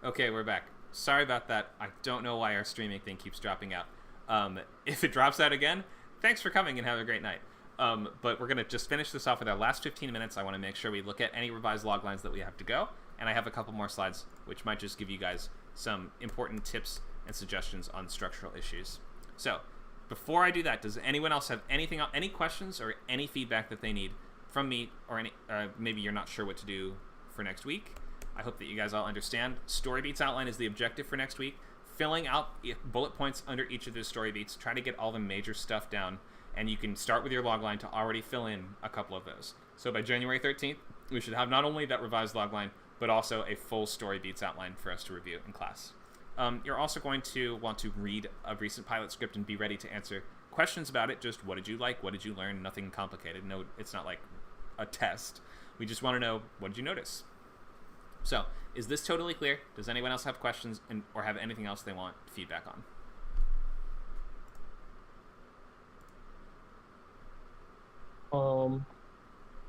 Okay, we're back. Sorry about that. I don't know why our streaming thing keeps dropping out. If it drops out again, thanks for coming and have a great night. But we're going to just finish this off with our last 15 minutes. I want to make sure we look at any revised log lines that we have to go. And I have a couple more slides, which might just give you guys some important tips and suggestions on structural issues. So before I do that, does anyone else have any questions or any feedback that they need from me, or maybe you're not sure what to do for next week? I hope that you guys all understand. Story beats outline is the objective for next week. Filling out bullet points under each of those story beats. Try to get all the major stuff down, and you can start with your log line to already fill in a couple of those. So by January 13th, we should have not only that revised log line, but also a full story beats outline for us to review in class. You're also going to want to read a recent pilot script and be ready to answer questions about it. Just what did you like? What did you learn? Nothing complicated. No, it's not like a test. We just want to know, what did you notice? So, is this totally clear? Does anyone else have questions or have anything else they want feedback on?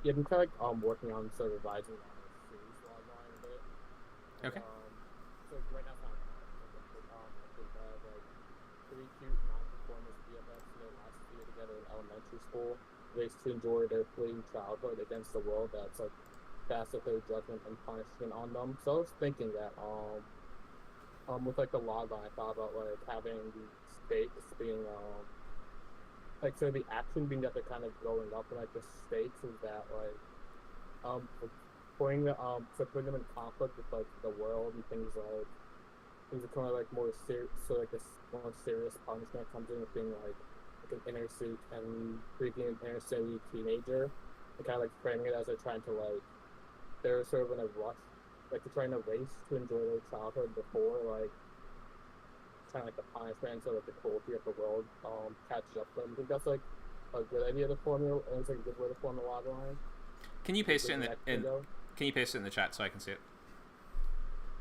Yeah, I'm kind of like working on sort of revising on the series logline a bit. Okay. So right now, I think I have like three cute non-conformist BFFs in their last year together in elementary school. Race to enjoy their fleeting childhood against the world that's like fast at their judgment and punishment on them. So I was thinking that with like the log line, I thought about like having the stakes being like so the action being that they're kind of growing up, and like the stakes is that like putting them in conflict with like the world and things are kind of like more serious. So like this more serious punishment comes in with being like an inner city and freaking an inner city teenager, and kind of like framing it as they're trying to like they're sort of in a rush, like they're trying to race to enjoy their childhood before like kind of like the punishment, so like the cruelty of the world catches up to them. I think that's like a good idea to formula, and it's like a good way to form a log line. Can you paste it Can you paste it in the chat so I can see it?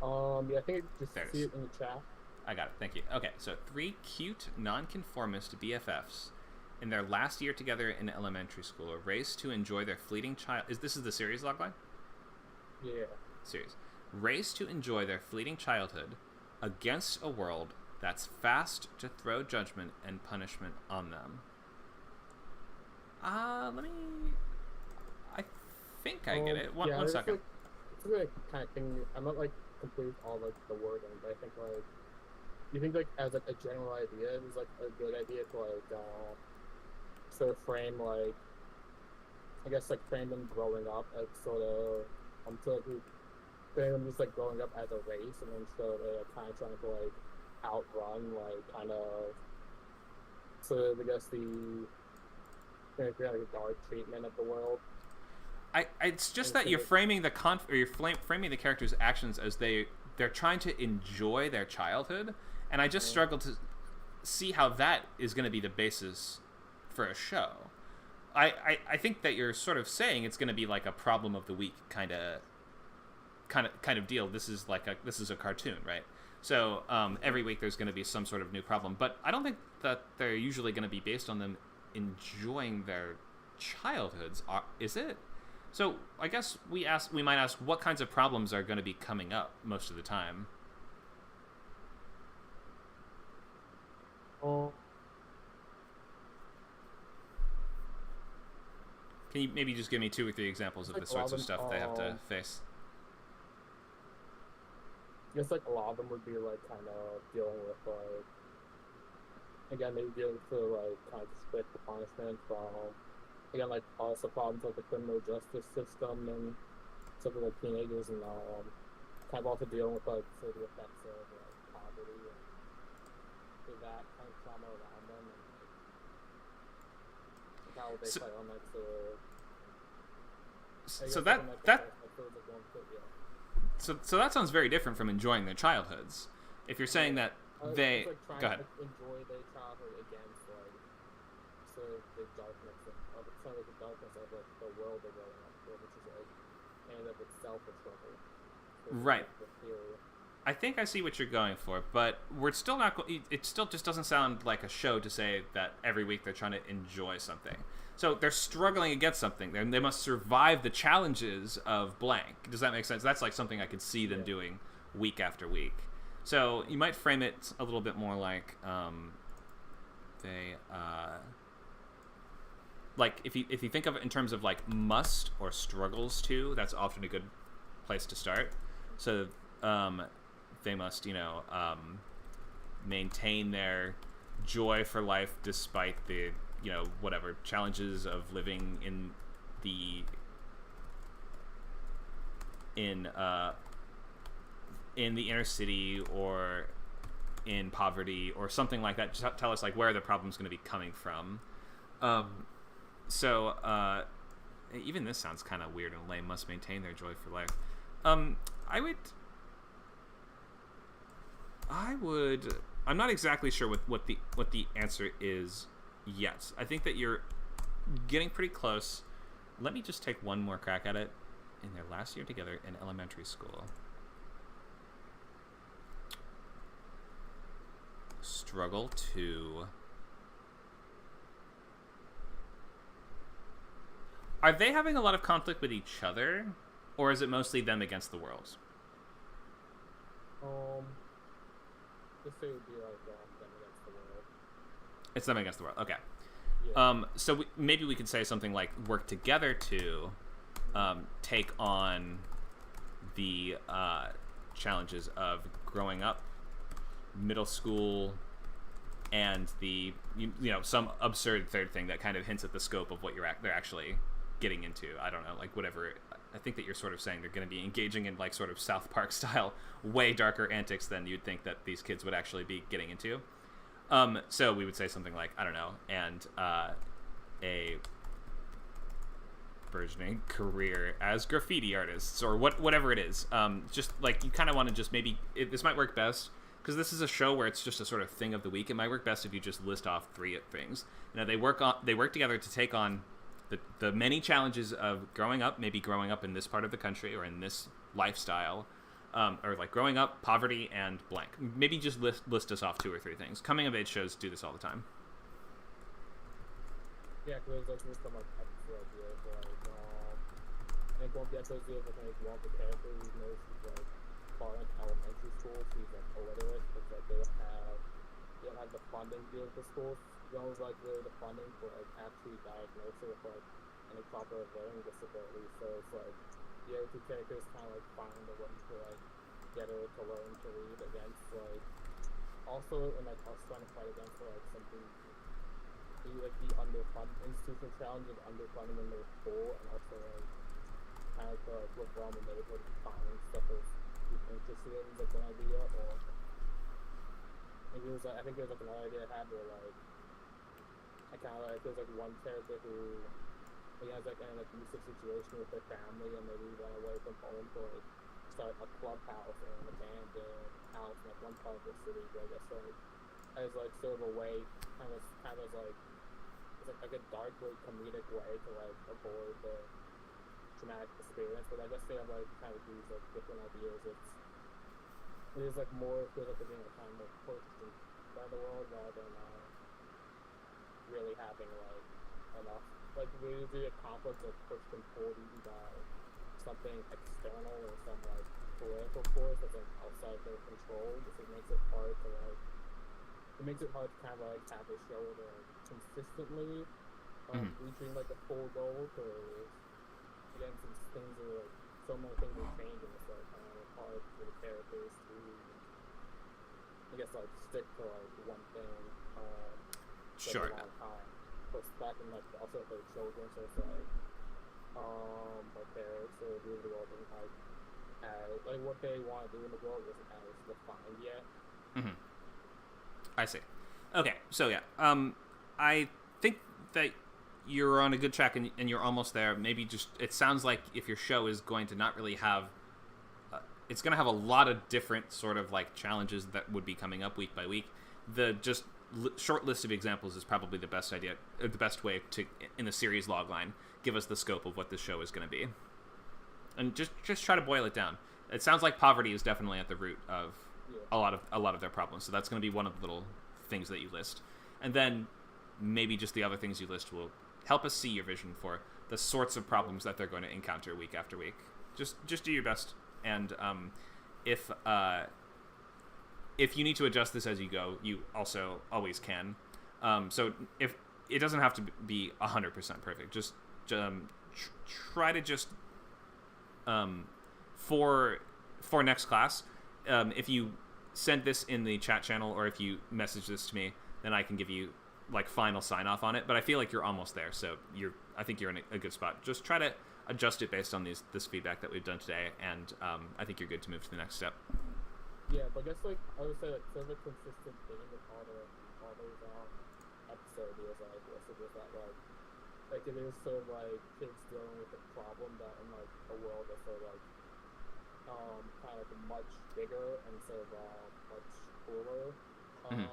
Yeah, I think I just see it in the chat. I got it. Thank you. Okay, so 3 cute nonconformist BFFs in their last year together in elementary school race to enjoy their fleeting This is the series logline? Yeah. Series. Race to enjoy their fleeting childhood against a world that's fast to throw judgment and punishment on them. I think I get it. One second. Like, it's a really kind of thing. I'm not like complete all like the wording, but I think like you think like as like a general idea, it is like a good idea to like sort of frame like I guess like frame them growing up as sort of frame them just like growing up as a race, and then so they're like, kind of trying to like outrun like kind of sort of I guess the like a dark treatment of the world. It's just that you're framing framing the characters' actions as they're trying to enjoy their childhood, and I just struggle to see how that is going to be the basis for a show. I think that you're sort of saying it's going to be like a problem of the week kind of deal. This is a cartoon, right? So every week there's going to be some sort of new problem, but I don't think that they're usually going to be based on them enjoying their childhoods. Is it? So I guess we might ask what kinds of problems are going to be coming up most of the time. Can you maybe just give me 2 or 3 examples of the sorts of stuff they have to face? I guess like a lot of them would be like kind of dealing with like again maybe dealing with like kind of split the punishment from again like also problems with the criminal justice system and something like teenagers, and kind of also dealing with like sort of the effects of like poverty and that kind of trauma around them, and like how they play on like So that sounds very different from enjoying their childhoods. If you're saying that they like go ahead. To enjoy their childhood against like sort of the darkness of the darkness of like the world they're growing up in, which is like in and of itself a struggle. Right. I think I see what you're going for, but we're still not. It still just doesn't sound like a show to say that every week they're trying to enjoy something. So they're struggling against something. They must survive the challenges of blank. Does that make sense? That's like something I could see them doing week after week. So you might frame it a little bit more like like if you think of it in terms of like must or struggles to, that's often a good place to start. So they must, maintain their joy for life despite the, whatever challenges of living in the inner city or in poverty or something like that. Just tell us like where the problem's going to be coming from. So even this sounds kind of weird and lame. Must maintain their joy for life. I'm not exactly sure what the answer is yet. I think that you're getting pretty close. Let me just take one more crack at it. In their last year together in elementary school. Struggle to... Are they having a lot of conflict with each other? Or is it mostly them against the world? Just say it would be like them against the world. It's them against the world, okay. Yeah. So maybe we could say something like work together to take on the challenges of growing up, middle school, and the some absurd third thing that kind of hints at the scope of what they're actually getting into. I don't know, like whatever. I think that you're sort of saying they're going to be engaging in like sort of South Park style, way darker antics than you'd think that these kids would actually be getting into. So we would say something like, I don't know, and a burgeoning career as graffiti artists or whatever it is. Just like you kind of want to just maybe this might work best because this is a show where it's just a sort of thing of the week. It might work best if you just list off 3 things. They work together to take on the many challenges of growing up, maybe growing up in this part of the country or in this lifestyle, or like growing up, poverty, and blank. Maybe just list us off 2 or 3 things. Coming of age shows do this all the time. Yeah, because there's like some like extra ideas, like I think one of the episodes is like one of the characters who knows he's like far in elementary school, so he's like illiterate, because like they don't have the funding to deal with the schools. They don't like really the funding for like actually diagnose her with like any proper learning disability. So it's like the other 2 characters kind of like find a way to like get her to learn to read against like also and like us trying to fight against like something. Like the underfunded institutional challenge of underfunding in their school, and also like kind of like look around the neighborhood and find stuff that he's interested in, like an idea, or maybe it was like, I think there was like another idea I had where like I kind of like there's like one character who he has like in an abusive situation with their family, and maybe run away from home to like start a clubhouse or an abandoned house in like one part of the city. But I guess like as like sort of a way, kind of like like a dark, like comedic way to like avoid the traumatic experience. But I guess they have like kind of these like different ideas. It is like more feels like they're being kind of more pushed by the world rather than really having like enough. Like we usually get conflicts like pushed and pulled even by something external or some like political force that's like outside their control. Just it makes it hard to like. It makes it hard to kind of like have a show that like consistently reaching like a full goal, because again since things are like so many things are changing, it's like kind of hard for the characters to I guess like stick to like one thing Sure. for a long time. But back in like also for children, so it's like like they're sort of doing the world and like what they want to do in the world isn't as defined yet. Mm-hmm. I see. Okay, so yeah, I think that you're on a good track and you're almost there. Maybe just it sounds like if your show is going to not really have, it's going to have a lot of different sort of like challenges that would be coming up week by week. The just short list of examples is probably the best idea, the best way to in the series logline give us the scope of what this show is going to be, and just try to boil it down. It sounds like poverty is definitely at the root of. A lot of their problems. So that's going to be one of the little things that you list. And then maybe just the other things you list will help us see your vision for the sorts of problems that they're going to encounter week after week. Just do your best. And if you need to adjust this as you go, you also always can. So if it doesn't have to be 100% perfect, just try to just for next class, if you send this in the chat channel or if you message this to me, then I can give you like final sign off on it. But I feel like you're almost there, so I think you're in a good spot. Just try to adjust it based on this feedback that we've done today, and I think you're good to move to the next step. Yeah, but I guess like I would say like sort of a consistent theme with all those episode is like that like it is sort of like kids dealing with a problem that in like a world that's sort of like kind of like much bigger and sort of much cooler and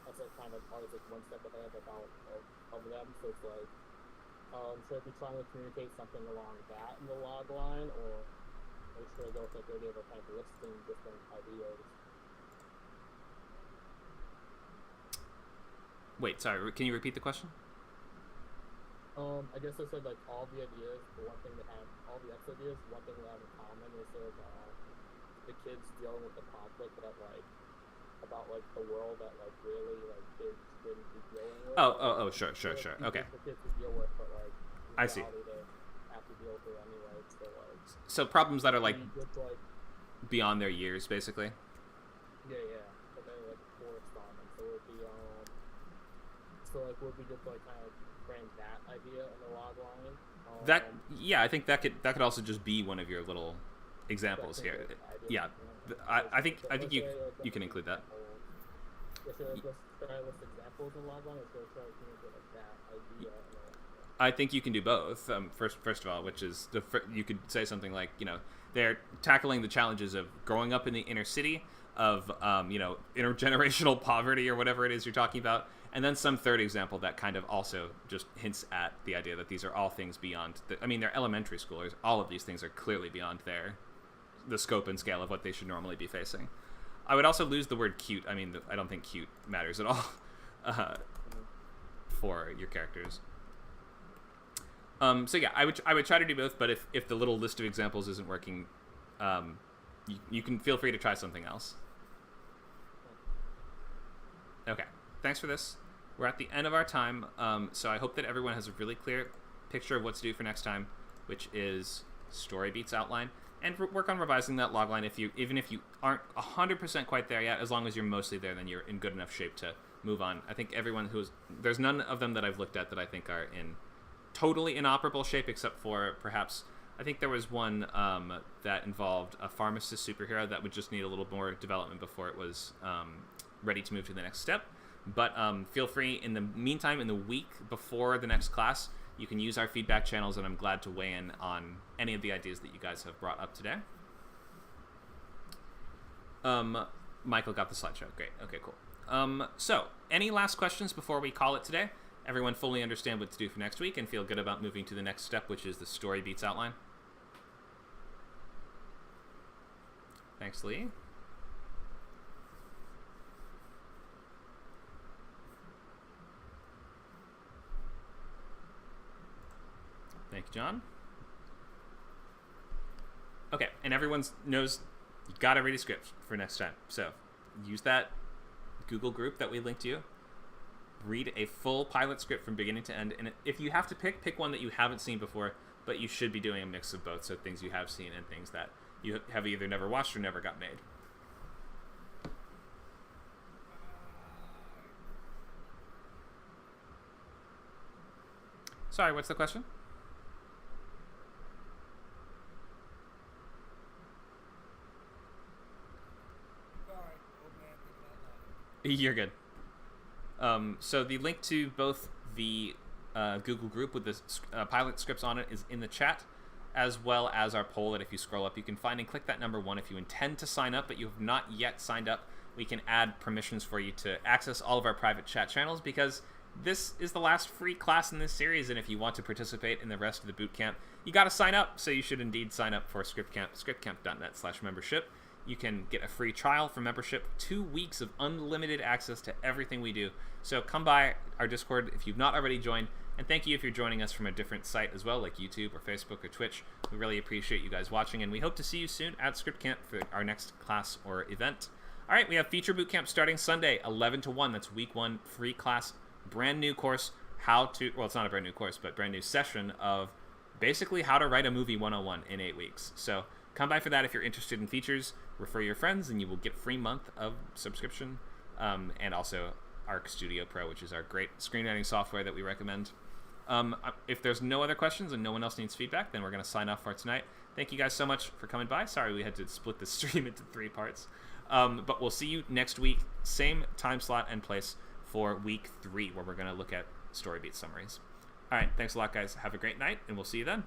also kind of always like one step ahead of them. So it's like should I be trying to communicate something along that in the log line, or should I go with like the idea of kind of listing different ideas? Wait, sorry, can you repeat the question? I guess I said like all the ideas, the one thing they have, all the X ideas, one thing they have in common is sort of the kids dealing with the conflict that like about like the world that like really like kids shouldn't be dealing with. Sure. Okay. For kids to deal with, but like I see. They have to deal with it anyway. So problems that are like just, like beyond their years, basically. Yeah. But they're like corresponding, so it would be would we just like kind of frame that idea in the log line? I think that could also just be one of your little examples here. Yeah, I think you can include that. Should I list examples in log line, or should I try to communicate like that idea? I think you can do both. First of all, which is you could say something like, they're tackling the challenges of growing up in the inner city, of intergenerational poverty or whatever it is you're talking about, and then some third example that kind of also just hints at the idea that these are all things beyond. They're elementary schoolers. All of these things are clearly beyond the scope and scale of what they should normally be facing. I would also lose the word cute. I don't think cute matters at all for your characters. So yeah, I would try to do both, but if the little list of examples isn't working, you can feel free to try something else. Okay, thanks for this. We're at the end of our time, so I hope that everyone has a really clear picture of what to do for next time, which is story beats outline, and work on revising that logline even if you aren't 100% quite there yet. As long as you're mostly there, then you're in good enough shape to move on. I think everyone there's none of them that I've looked at that I think are in totally inoperable shape, except for perhaps I think there was one that involved a pharmacist superhero that would just need a little more development before it was ready to move to the next step. But feel free in the meantime, in the week before the next class, you can use our feedback channels, and I'm glad to weigh in on any of the ideas that you guys have brought up today. Michael got the slideshow. Great. Okay, cool. So any last questions before we call it today? Everyone fully understand what to do for next week and feel good about moving to the next step, which is the story beats outline? Thanks, Lee. Thank you, John. Okay, and everyone knows you gotta read a script for next time. So use that Google group that we linked to you. Read a full pilot script from beginning to end, and if you have to pick one that you haven't seen before, but you should be doing a mix of both, so things you have seen and things that you have either never watched or never got made. Sorry, what's the question? You're good. So the link to both the Google group with the pilot scripts on it is in the chat, as well as our poll that if you scroll up you can find, and click that number 1 if you intend to sign up but you have not yet signed up. We can add permissions for you to access all of our private chat channels, because this is the last free class in this series, and if you want to participate in the rest of the boot camp, you got to sign up. So you should indeed sign up for scriptcamp, scriptcamp.net/membership. You can get a free trial for membership, 2 weeks of unlimited access to everything we do. So come by our Discord if you've not already joined. And thank you if you're joining us from a different site as well, like YouTube or Facebook or Twitch. We really appreciate you guys watching, and we hope to see you soon at Script Camp for our next class or event. All right, we have Feature Bootcamp starting Sunday, 11 to 1. That's week 1, free class, brand new course, it's not a brand new course, but brand new session of basically how to write a movie 101 in 8 weeks. So come by for that if you're interested in features. Refer your friends, and you will get a free month of subscription, and also Arc Studio Pro, which is our great screenwriting software that we recommend. If there's no other questions and no one else needs feedback, then we're going to sign off for tonight. Thank you guys so much for coming by. Sorry we had to split the stream into 3 parts. But we'll see you next week, same time slot and place for week 3, where we're going to look at story beat summaries. All right, thanks a lot, guys. Have a great night, and we'll see you then.